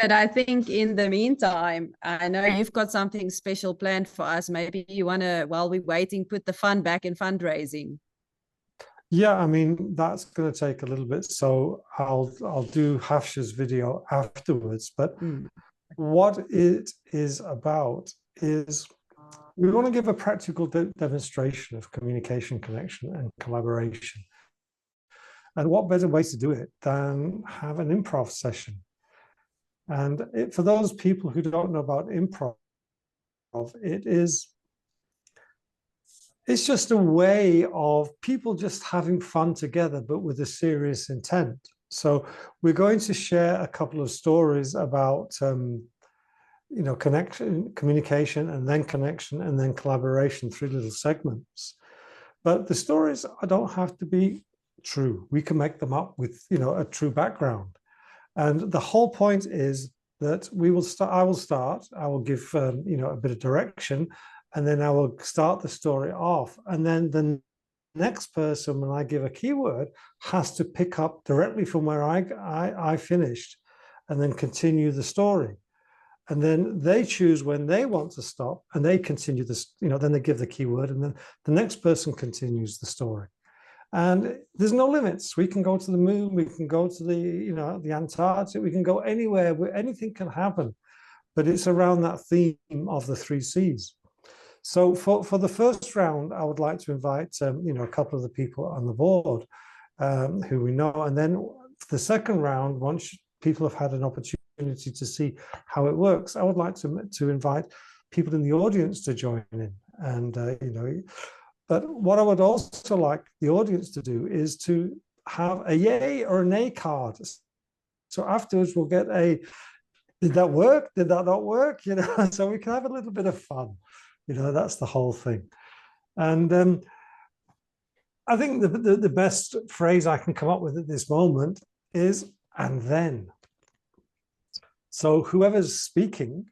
But I think in the meantime, I know you've got something special planned for us. Maybe you want to, while we're waiting, put the fun back in fundraising. Yeah, I mean, that's going to take a little bit. So I'll do Hafsh's video afterwards. But what it is about is we want to give a practical demonstration of communication, connection, and collaboration. And what better way to do it than have an improv session? And for those people who don't know about improv, it's just a way of people just having fun together, but with a serious intent. So we're going to share a couple of stories about connection, communication, and then connection, and then collaboration, 3 little segments. But the stories don't have to be true. We can make them up with a true background. And the whole point is that I will give a bit of direction, and then I will start the story off. And then the next person, when I give a keyword, has to pick up directly from where I finished and then continue the story. And then they choose when they want to stop, and they continue this, then they give the keyword, and then the next person continues the story. And there's no limits. We can go to the moon, we can go to the Antarctic, we can go anywhere where anything can happen. But it's around that theme of the 3 C's. So for the first round, I would like to invite a couple of the people on the board who we know. And then for the second round, once people have had an opportunity to see how it works, I would like to invite people in the audience to join in. And but what I would also like the audience to do is to have a yay or a nay card. So afterwards we'll get did that work? Did that not work? So we can have a little bit of fun. That's the whole thing. And I think the best phrase I can come up with at this moment is, and then. So whoever's speaking,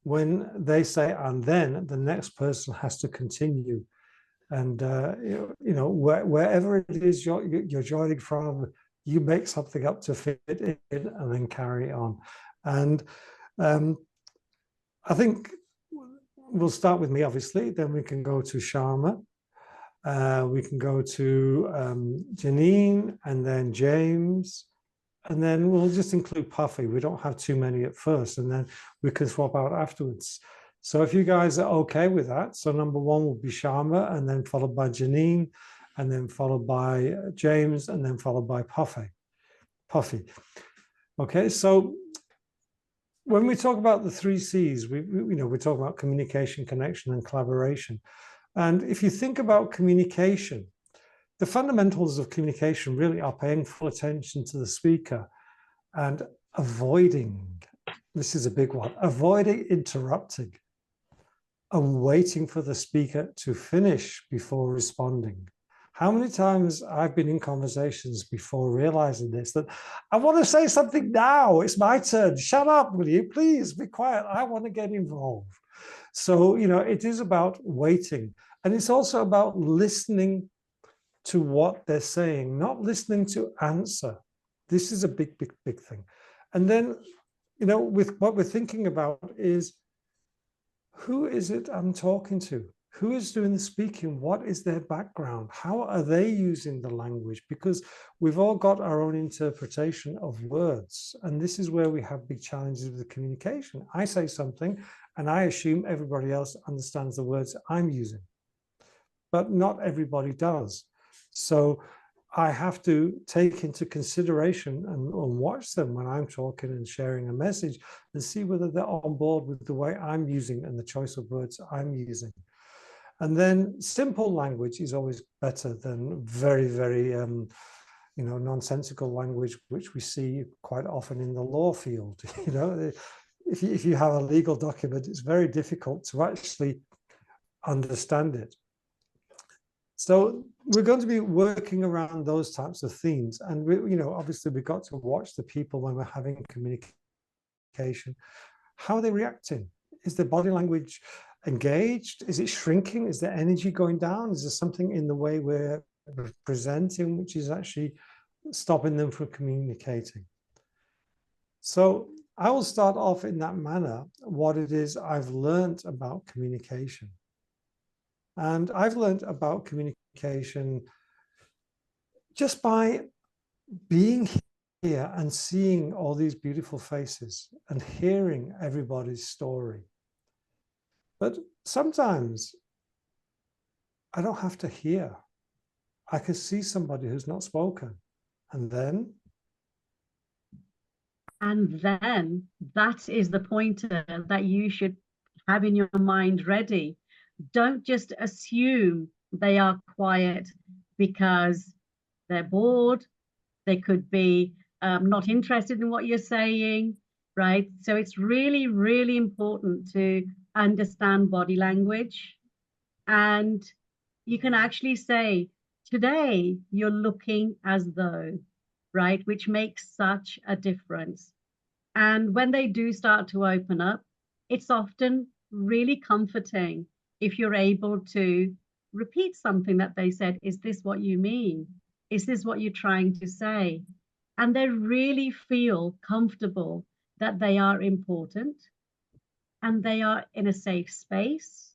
when they say, and then, the next person has to continue. And, wherever it is you're joining from, you make something up to fit in and then carry on. And I think we'll start with me, obviously, then we can go to Sharma, we can go to Janine, and then James, and then we'll just include Puffy. We don't have too many at first, and then we can swap out afterwards. So if you guys are okay with that, so number 1 will be Sharma, and then followed by Janine, and then followed by James, and then followed by Puffy. Okay, so when we talk about the 3 C's, we talk about communication, connection, and collaboration. And if you think about communication, the fundamentals of communication really are paying full attention to the speaker and avoiding, this is a big one, avoiding interrupting and waiting for the speaker to finish before responding. How many times I've been in conversations before realizing this, that I want to say something now, it's my turn, shut up, will you, please be quiet, I want to get involved. So, it is about waiting. And it's also about listening to what they're saying, not listening to answer. This is a big, big, big thing. And then, with what we're thinking about is, who is it I'm talking to? Who is doing the speaking? What is their background? How are they using the language? Because we've all got our own interpretation of words. And this is where we have big challenges with the communication. I say something and I assume everybody else understands the words I'm using, but not everybody does. So I have to take into consideration and watch them when I'm talking and sharing a message and see whether they're on board with the way I'm using and the choice of words I'm using. And then simple language is always better than very, very, nonsensical language, which we see quite often in the law field. If you have a legal document, it's very difficult to actually understand it. So we're going to be working around those types of themes. And, obviously we've got to watch the people when we're having communication. How are they reacting? Is their body language engaged? Is it shrinking? Is there energy going down? Is there something in the way we're presenting which is actually stopping them from communicating? So I will start off in that manner, what it is I've learned about communication. And I've learned about communication just by being here and seeing all these beautiful faces and hearing everybody's story. But sometimes I don't have to hear. I can see somebody who's not spoken. And then that is the pointer that you should have in your mind ready. Don't just assume they are quiet because they're bored. They could be not interested in what you're saying, right? So it's really, really important to understand body language. And you can actually say, today you're looking as though, right? Which makes such a difference. And when they do start to open up, it's often really comforting if you're able to repeat something that they said. Is this what you mean? Is this what you're trying to say? And they really feel comfortable that they are important and they are in a safe space.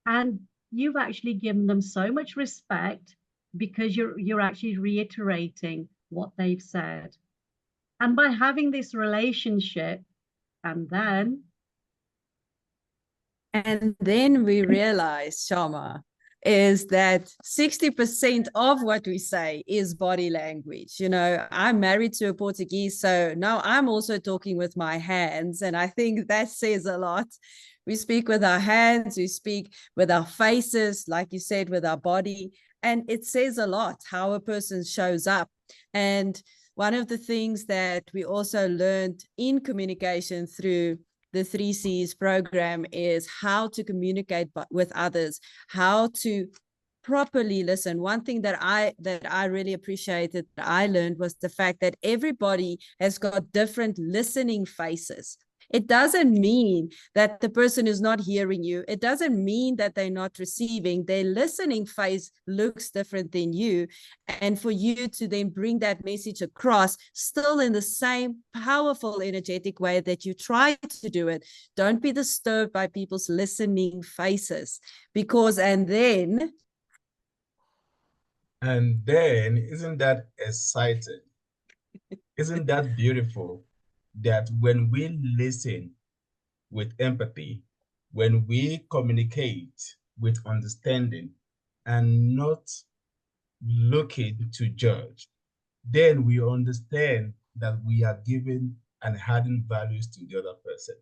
And you've actually given them so much respect because you're actually reiterating what they've said. And by having this relationship, and then we realize, Shama, is that 60% of what we say is body language. You know, I'm married to a Portuguese, so now I'm also talking with my hands. And I think that says a lot. We speak with our hands, we speak with our faces, like you said, with our body. And it says a lot how a person shows up. And one of the things that we also learned in communication through the 3Cs program is how to communicate with others, how to properly listen. One thing that I really appreciated, that I learned, was the fact that everybody has got different listening faces. It doesn't mean that the person is not hearing you. It doesn't mean that they're not receiving. Their listening face looks different than you. And for you to then bring that message across still in the same powerful, energetic way that you try to do it. Don't be disturbed by people's listening faces, because, and then, isn't that exciting? Isn't that beautiful? That when we listen with empathy, when we communicate with understanding and not looking to judge, then we understand that we are giving and adding values to the other person.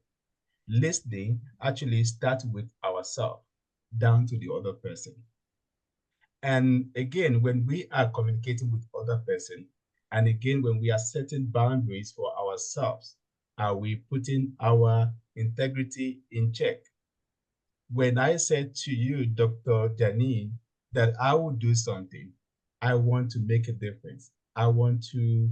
Listening actually starts with ourselves down to the other person. And again, when we are communicating with other person, and again, when we are setting boundaries for ourselves, are we putting our integrity in check? When I said to you, Dr. Janine, that I will do something, I want to make a difference. I want to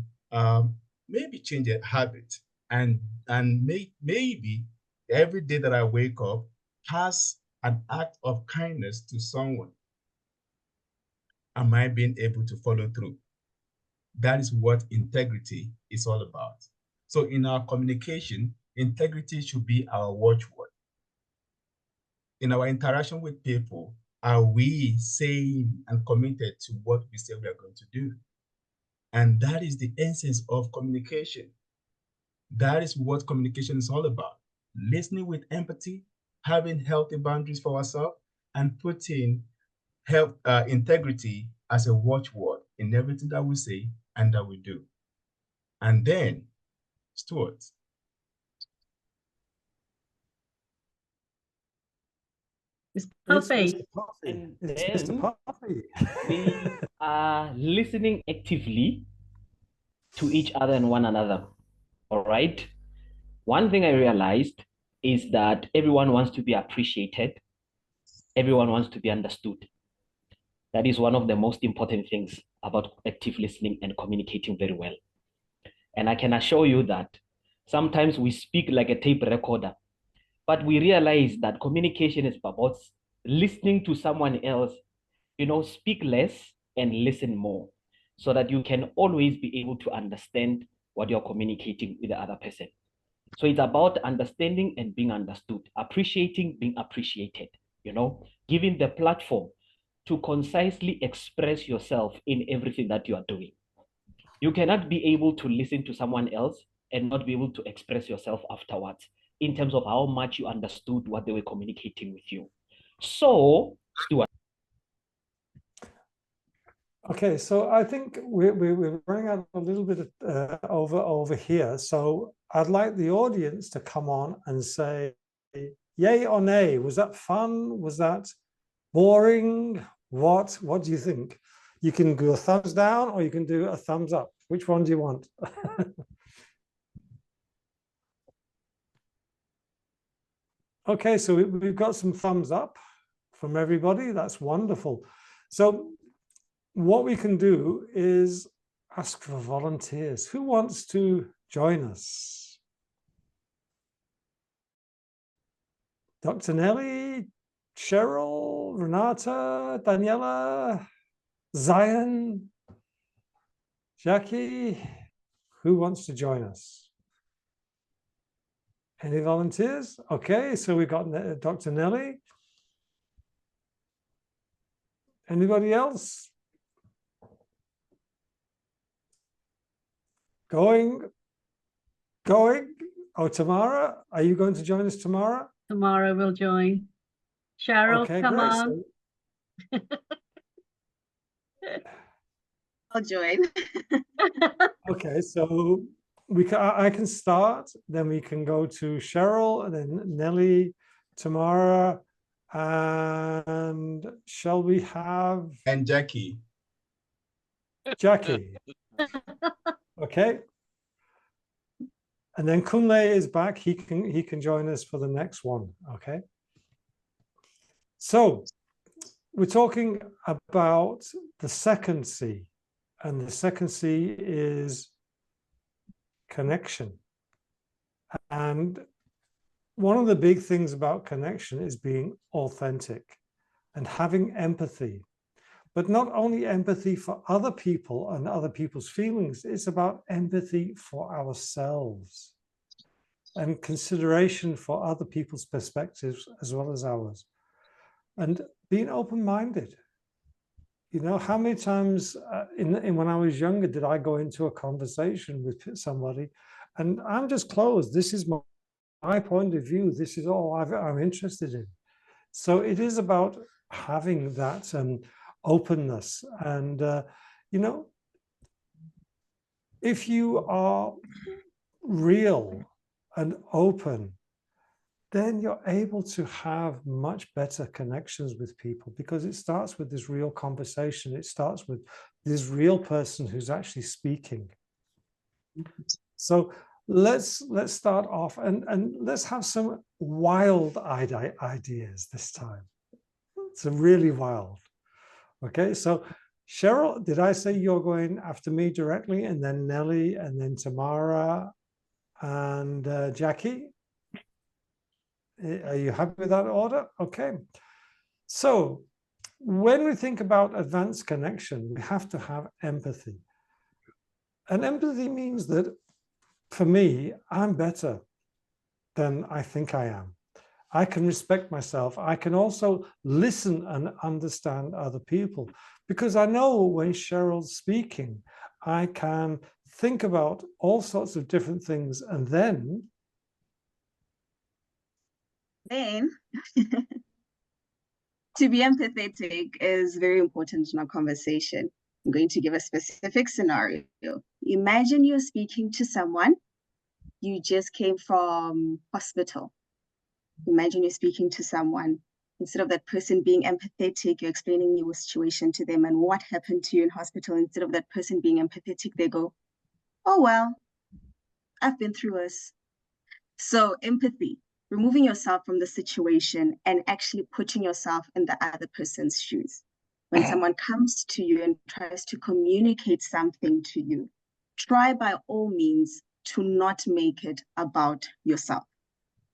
maybe change a habit, and maybe every day that I wake up has an act of kindness to someone. Am I being able to follow through? That is what integrity is all about. So in our communication, integrity should be our watchword. In our interaction with people, are we saying and committed to what we say we are going to do? And that is the essence of communication. That is what communication is all about. Listening with empathy, having healthy boundaries for ourselves, and putting integrity as a watchword in everything that we say and that we do. And then, Stuart. It's Mr. Puffy. And it's then Mr. Puffy. we are listening actively to each other and one another. All right. One thing I realized is that everyone wants to be appreciated. Everyone wants to be understood. That is one of the most important things about active listening and communicating very well. And I can assure you that sometimes we speak like a tape recorder, but we realize that communication is about listening to someone else. You know, speak less and listen more, so that you can always be able to understand what you're communicating with the other person. So it's about understanding and being understood, appreciating, being appreciated, giving the platform to concisely express yourself in everything that you are doing. You cannot be able to listen to someone else and not be able to express yourself afterwards in terms of how much you understood what they were communicating with you. So, Stuart. Okay, so I think we're running out a little bit over here. So I'd like the audience to come on and say, yay or nay? Was that fun? Was that boring? What do you think? You can do a thumbs down or you can do a thumbs up. Which one do you want? Okay, so we've got some thumbs up from everybody. That's wonderful. So what we can do is ask for volunteers. Who wants to join us? Dr. Nelly, Cheryl, Renata, Daniela, Zion, Jackie. Who wants to join us? Any volunteers? Okay, so we've got Dr. Nelly. Anybody else? Going. Oh, Tamara, are you going to join us, Tamara? Tamara will join. Cheryl, Okay, come great. on. I'll join. Okay, so I can start, then we can go to Cheryl, and then Nelly, Tamara, and shall we have And Jackie. Jackie? Okay. And then Kunle is back. He can join us for the next one. Okay. So we're talking about the second C, and the second C is connection. And one of the big things about connection is being authentic and having empathy, but not only empathy for other people and other people's feelings, it's about empathy for ourselves and consideration for other people's perspectives as well as ours, and being open-minded. How many times when I was younger did I go into a conversation with somebody and I'm just closed? This is my point of view. This is all I'm interested in. So it is about having that openness. And, if you are real and open, then you're able to have much better connections with people, because it starts with this real conversation. It starts with this real person who's actually speaking. So let's start off and let's have some wild ideas this time. It's really wild. Okay, so Cheryl, did I say you're going after me directly, and then Nelly, and then Tamara, and Jackie? Are you happy with that order? Okay. So when we think about advanced connection, we have to have empathy. And empathy means that, for me, I'm better than I think I am. I can respect myself. I can also listen and understand other people, because I know when Cheryl's speaking, I can think about all sorts of different things, and then to be empathetic is very important in our conversation. I'm going to give a specific scenario. Imagine you're speaking to someone, you just came from hospital. Imagine you're speaking to someone. Instead of that person being empathetic, you're explaining your situation to them and what happened to you in hospital. Instead of that person being empathetic, they go, oh, well, I've been through this. So empathy, removing yourself from the situation and actually putting yourself in the other person's shoes. When someone comes to you and tries to communicate something to you, try by all means to not make it about yourself.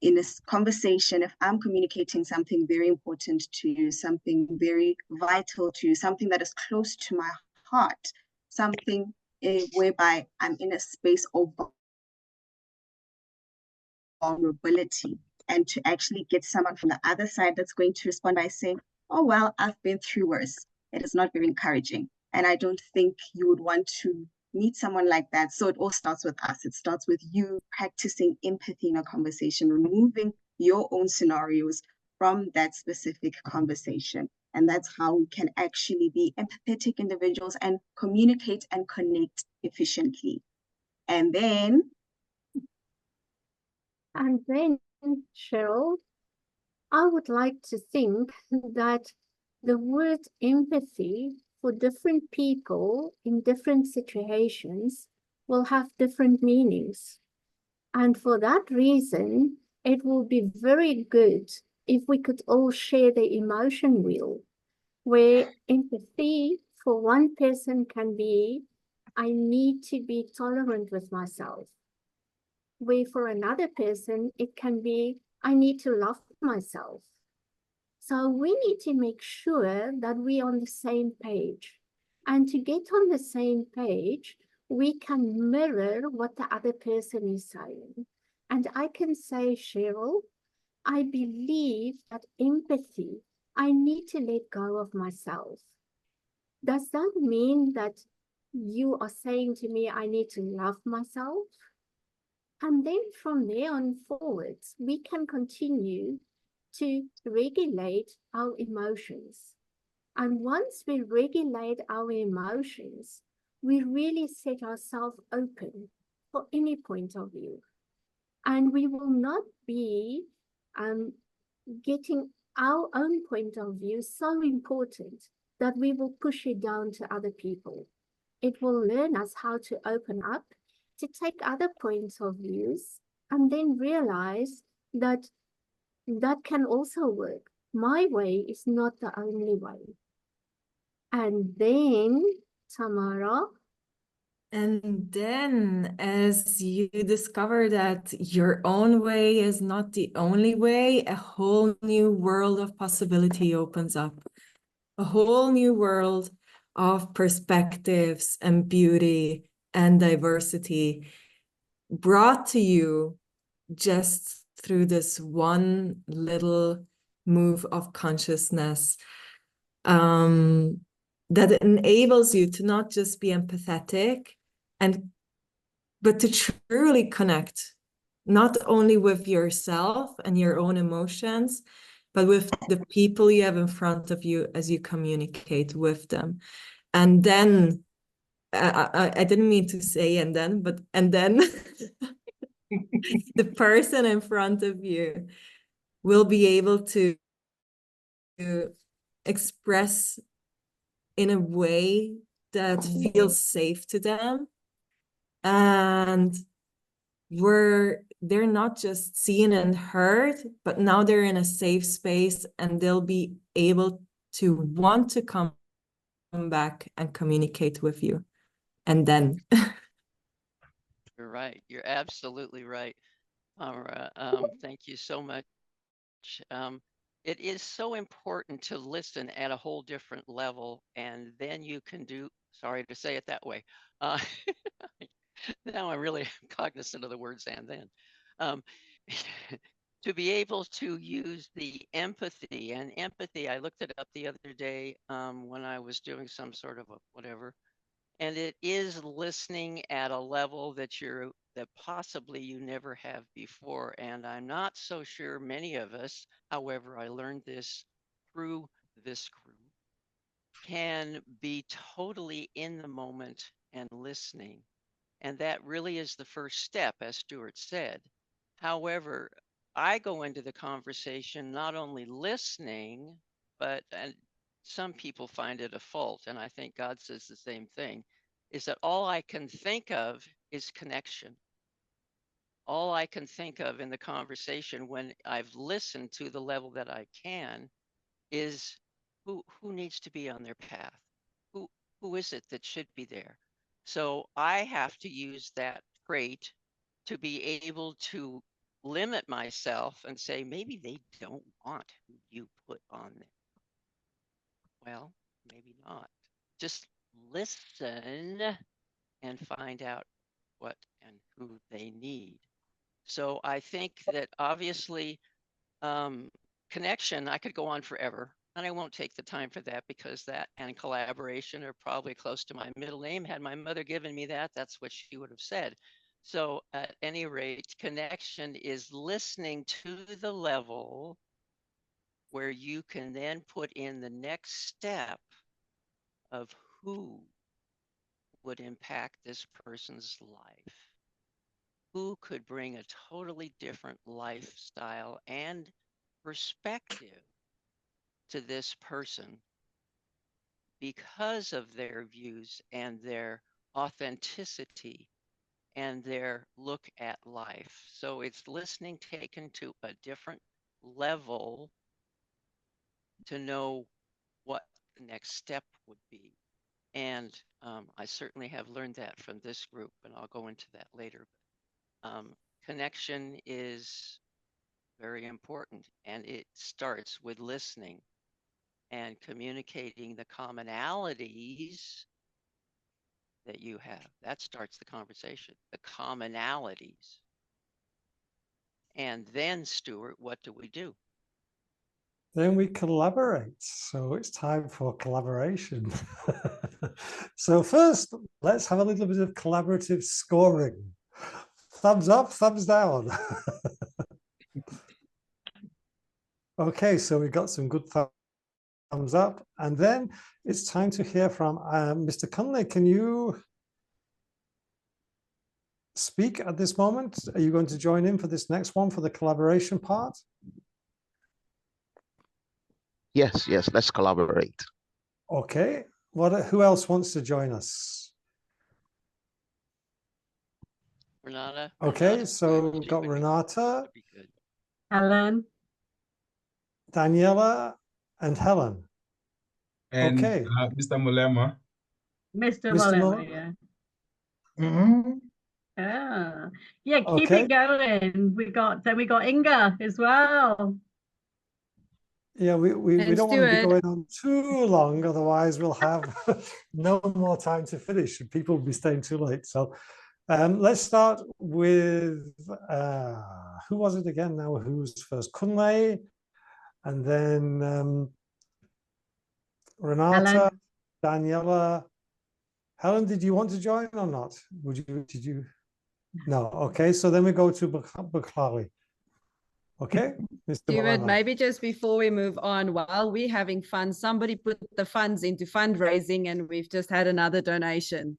In this conversation, if I'm communicating something very important to you, something very vital to you, something that is close to my heart, something whereby I'm in a space of vulnerability, and to actually get someone from the other side that's going to respond by saying, oh, well, I've been through worse. It is not very encouraging. And I don't think you would want to meet someone like that. So it all starts with us. It starts with you practicing empathy in a conversation, removing your own scenarios from that specific conversation. And that's how we can actually be empathetic individuals and communicate and connect efficiently. And then, Cheryl, I would like to think that the word empathy for different people in different situations will have different meanings. And for that reason, it will be very good if we could all share the emotion wheel, where empathy for one person can be, I need to be tolerant with myself. Where for another person, it can be, I need to love myself. So we need to make sure that we're on the same page. And to get on the same page, we can mirror what the other person is saying. And I can say, Cheryl, I believe that empathy, I need to let go of myself. Does that mean that you are saying to me, I need to love myself? And then from there on forwards, we can continue to regulate our emotions. And once we regulate our emotions, we really set ourselves open for any point of view. And we will not be getting our own point of view so important that we will push it down to other people. It will learn us how to open up, to take other points of views, and then realize that that can also work. My way is not the only way. And then, Tamara. And then, as you discover that your own way is not the only way, a whole new world of possibility opens up. A whole new world of perspectives and beauty and diversity brought to you just through this one little move of consciousness that enables you to not just be empathetic but to truly connect, not only with yourself and your own emotions, but with the people you have in front of you as you communicate with them. And then, I didn't mean to say and then, but and then the person in front of you will be able to express in a way that feels safe to them, and where they're not just seen and heard, but now they're in a safe space and they'll be able to want to come back and communicate with you. And then You're right. You're absolutely right, Amara. Thank you so much. It is so important to listen at a whole different level, and then you can do, sorry to say it that way. Now I'm really cognizant of the words and then. To be able to use the empathy, and empathy, I looked it up the other day when I was doing some sort of a whatever, and it is listening at a level that possibly you never have before. And I'm not so sure many of us, however, I learned this through this group, can be totally in the moment and listening. And that really is the first step, as Stuart said. However, I go into the conversation not only listening, but and some people find it a fault, and I think God says the same thing, is that all I can think of is connection. All I can think of in the conversation when I've listened to the level that I can is who needs to be on their path? Who is it that should be there? So I have to use that trait to be able to limit myself and say, maybe they don't want who you put on there. Well, maybe not. Just listen and find out what and who they need. So I think that obviously connection, I could go on forever, and I won't take the time for that because that and collaboration are probably close to my middle name. Had my mother given me that, that's what she would have said. So at any rate, connection is listening to the level where you can then put in the next step of who would impact this person's life. Who could bring a totally different lifestyle and perspective to this person because of their views and their authenticity and their look at life. So it's listening taken to a different level to know what the next step would be. And I certainly have learned that from this group, and I'll go into that later. Connection is very important, and it starts with listening and communicating the commonalities that you have. That starts the conversation, the commonalities. And then, Stuart, what do we do? Then we collaborate. So it's time for collaboration. So first, let's have a little bit of collaborative scoring. Thumbs up, thumbs down. Okay, so we got some good thumbs up. And then it's time to hear from Mr. Conley. Can you speak at this moment? Are you going to join in for this next one for the collaboration part? Yes, let's collaborate. Okay, who else wants to join us? Renata? Okay, Renata, so we've got Renata, Helen, Daniela, and Helen. And Okay. Mr. Mulema. Mr. Mr. Mulema, yeah. Yeah, keep Okay. it going. We got Inga as well. Yeah, we don't want to be Stuart. going on too long, otherwise we'll have no more time to finish and people will be staying too late. So let's start with, who was it again now? Who's first? Kunle, and then Renata, Helen. Daniela. Helen, did you want to join or not? Did you? No, okay, so then we go to Bukhari. Okay, Mr. Stuart, Mulema. maybe just before we move on, while we're having fun, somebody put the funds into fundraising and we've just had another donation.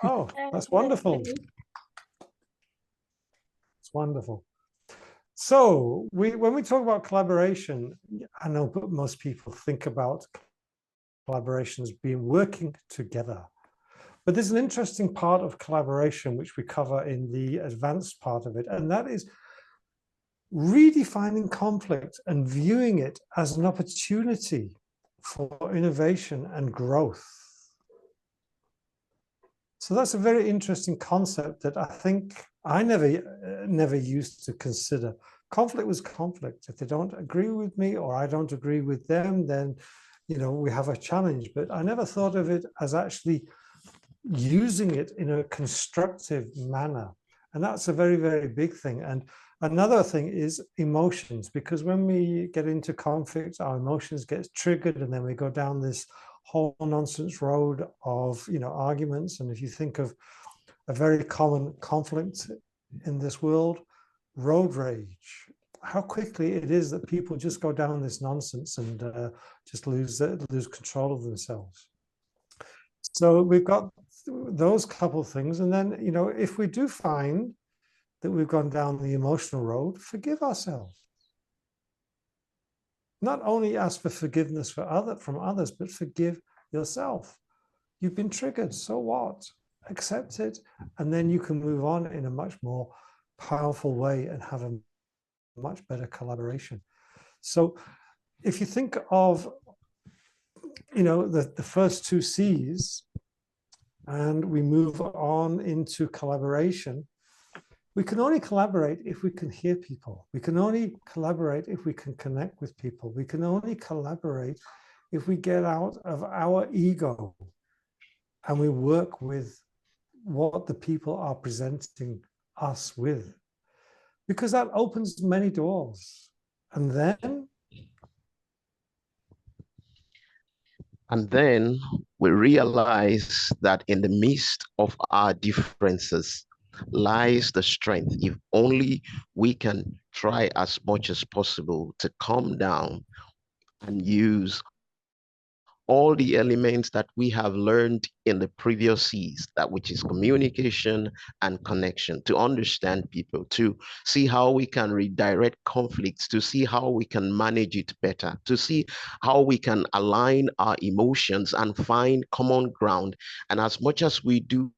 Oh, that's wonderful. It's wonderful. So when we talk about collaboration, I know most people think about collaboration as being working together. But there's an interesting part of collaboration which we cover in the advanced part of it, and that is redefining conflict and viewing it as an opportunity for innovation and growth. So that's a very interesting concept that I think I never used to consider. Conflict was conflict. If they don't agree with me or I don't agree with them, then we have a challenge. But I never thought of it as actually using it in a constructive manner. And that's a very, very big thing. And another thing is emotions, because when we get into conflict, our emotions get triggered and then we go down this whole nonsense road of, arguments. And if you think of a very common conflict in this world, road rage, how quickly it is that people just go down this nonsense and just lose control of themselves. So we've got those couple of things. And then, if we do find that we've gone down the emotional road, forgive ourselves. Not only ask for forgiveness from others, but forgive yourself. You've been triggered, so what? Accept it, and then you can move on in a much more powerful way and have a much better collaboration. So if you think of, the first two C's, and we move on into collaboration, we can only collaborate if we can hear people. We can only collaborate if we can connect with people. We can only collaborate if we get out of our ego and we work with what the people are presenting us with. because that opens many doors. And then we realize that in the midst of our differences lies the strength. If only we can try as much as possible to calm down and use all the elements that we have learned in the previous C's, that which is communication and connection, to understand people, to see how we can redirect conflicts, to see how we can manage it better, to see how we can align our emotions and find common ground. And as much as we do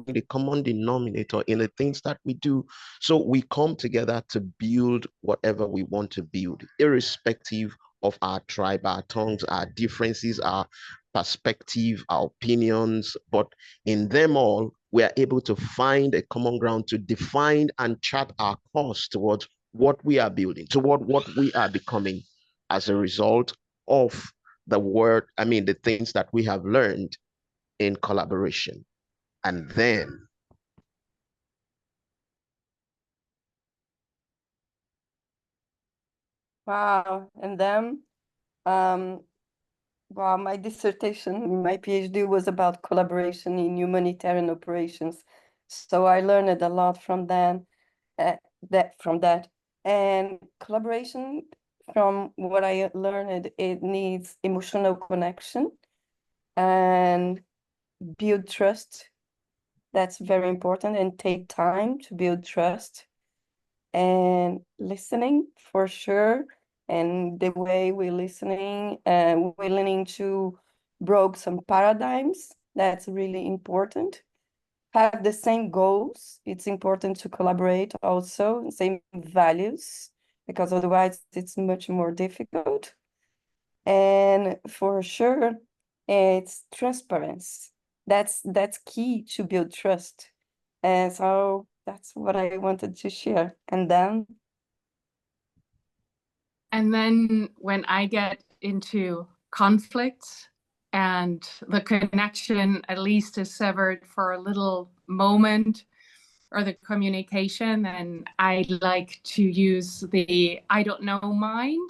the common denominator in the things that we do, so we come together to build whatever we want to build, irrespective of our tribe, our tongues, our differences, our perspective, our opinions. But in them all, we are able to find a common ground to define and chart our course towards what we are building, toward what we are becoming as a result of the things that we have learned in collaboration. And then wow. And then wow, my dissertation, my PhD was about collaboration in humanitarian operations. So I learned a lot from that. And collaboration, from what I learned, it needs emotional connection and build trust. That's very important, and take time to build trust, and listening for sure. And the way we're listening and willing to break some paradigms, that's really important. Have the same goals. It's important to collaborate also, same values, because otherwise it's much more difficult. And for sure, it's transparency. That's key to build trust. And so that's what I wanted to share. And then when I get into conflicts and the connection at least is severed for a little moment, or the communication, then I like to use the I don't know mind.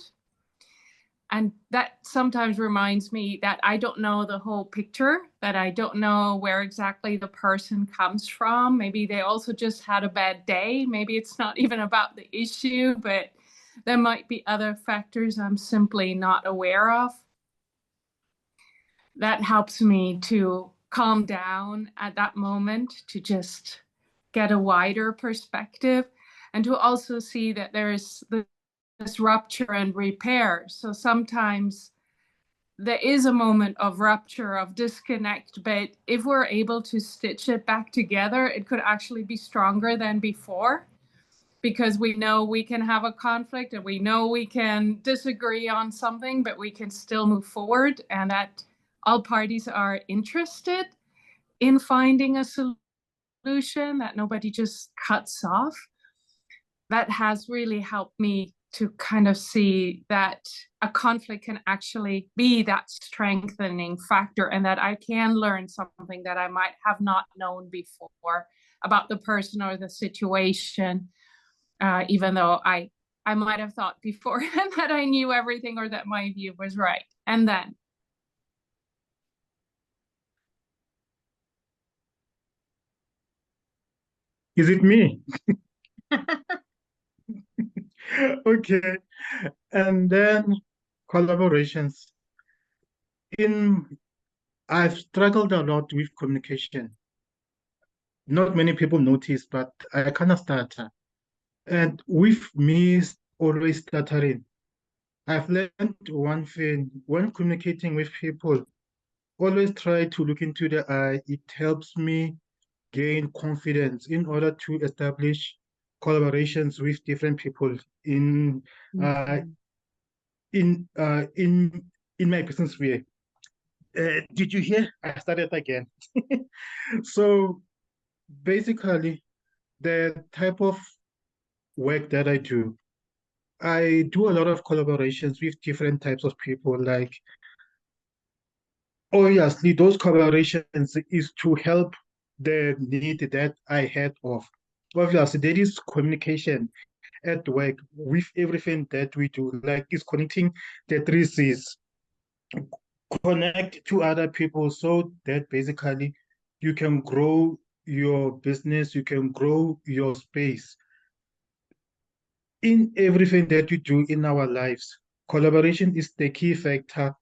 And that sometimes reminds me that I don't know the whole picture, that I don't know where exactly the person comes from. Maybe they also just had a bad day. Maybe it's not even about the issue, but there might be other factors I'm simply not aware of. That helps me to calm down at that moment, to just get a wider perspective, and to also see that there is this rupture and repair. So sometimes there is a moment of rupture, of disconnect, but if we're able to stitch it back together, it could actually be stronger than before, because we know we can have a conflict and we know we can disagree on something, but we can still move forward, and that all parties are interested in finding a solution, that nobody just cuts off. That has really helped me to kind of see that a conflict can actually be that strengthening factor, and that I can learn something that I might have not known before about the person or the situation, even though I might have thought beforehand that I knew everything or that my view was right. And then is it me? Okay. And then collaborations. I've struggled a lot with communication. Not many people notice, but I kind of stutter. And with me always stuttering, I've learned one thing: when communicating with people, always try to look into the eye. It helps me gain confidence in order to establish collaborations with different people in my business way. Did you hear? I started again. So basically, the type of work that I do a lot of collaborations with different types of people. Like, obviously, those collaborations is to help the need that I had of. obviously there is communication at work with everything that we do, like it's connecting the three C's. Connect to other people so that basically you can grow your business, you can grow your space. In everything that you do in our lives, collaboration is the key factor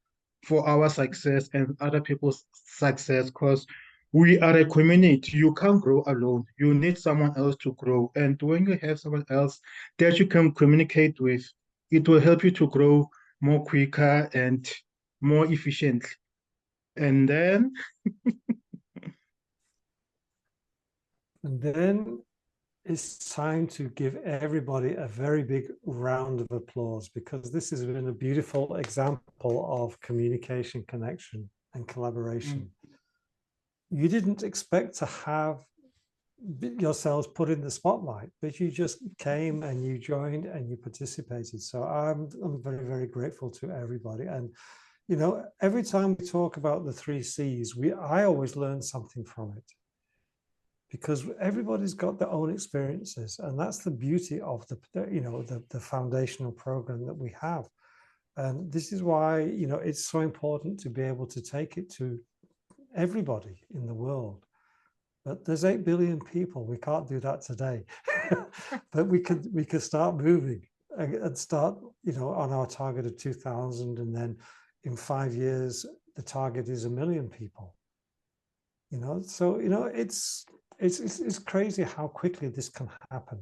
for our success and other people's success, because we are a community. You can't grow alone. You need someone else to grow. And when you have someone else that you can communicate with, it will help you to grow more quicker and more efficiently. And then it's time to give everybody a very big round of applause, because this has been a beautiful example of communication, connection, and collaboration. You didn't expect to have yourselves put in the spotlight, but you just came and you joined and you participated. So I'm very, very grateful to everybody. And you know, every time we talk about the 3 C's, I always learn something from it, because everybody's got their own experiences, and that's the beauty of the foundational program that we have. And this is why, you know, it's so important to be able to take it to everybody in the world. But there's 8 billion people. We can't do that today, but we could start moving and start, you know, on our target of 2,000, and then in 5 years the target is 1 million people. You know, so you know it's crazy how quickly this can happen.